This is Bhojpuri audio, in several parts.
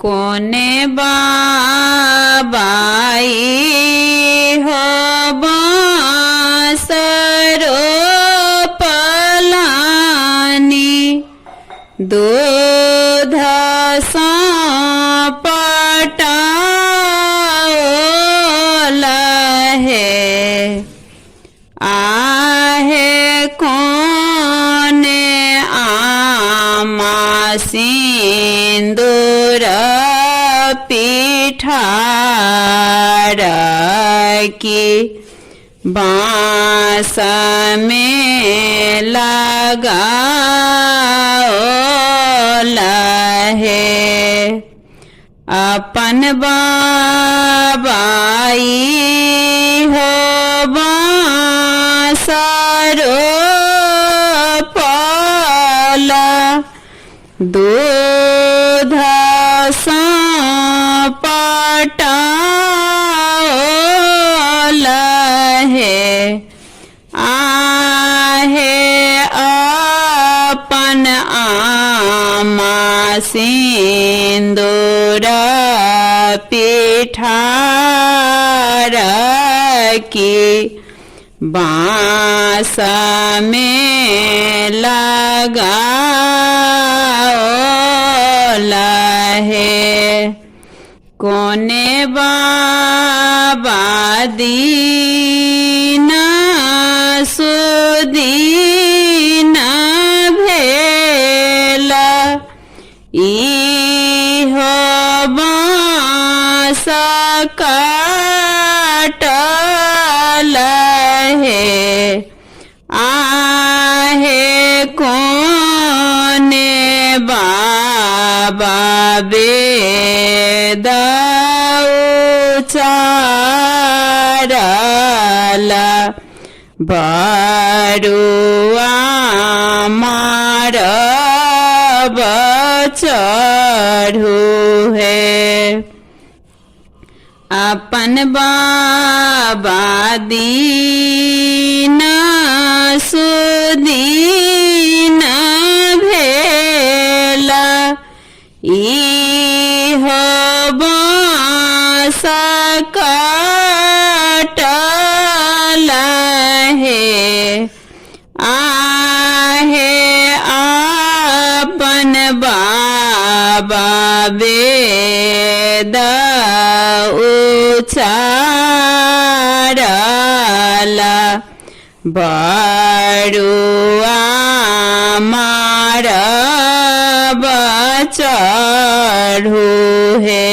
कोने बाबाई हो बांसरो पलानी दूध लहे आहे कोने आमा सिंदूर पिठार की बांस में लगाओ लहे अपन बाबाई हो बांसरो पला दूध लहे आहे अपन आमा सिंदूर पिठार की बांस में लगाओ लहे कोने बाबा दीन सुदीन भेला इहो बांस काटल है आहे कोने बाबा वेद उचारला बरुआ मार चढ़ू है अपन बाबा दीन सुदीन भेला इहो बांस काटल है आहे अपन बाबा वेद उचारला बरुआ मार चढ़ू है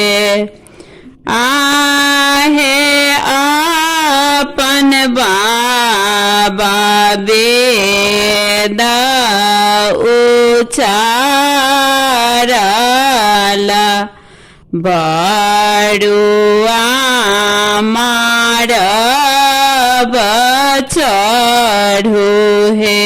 आहे अपन बाबा वेद उचारला बरुआ मार चढ़ू है।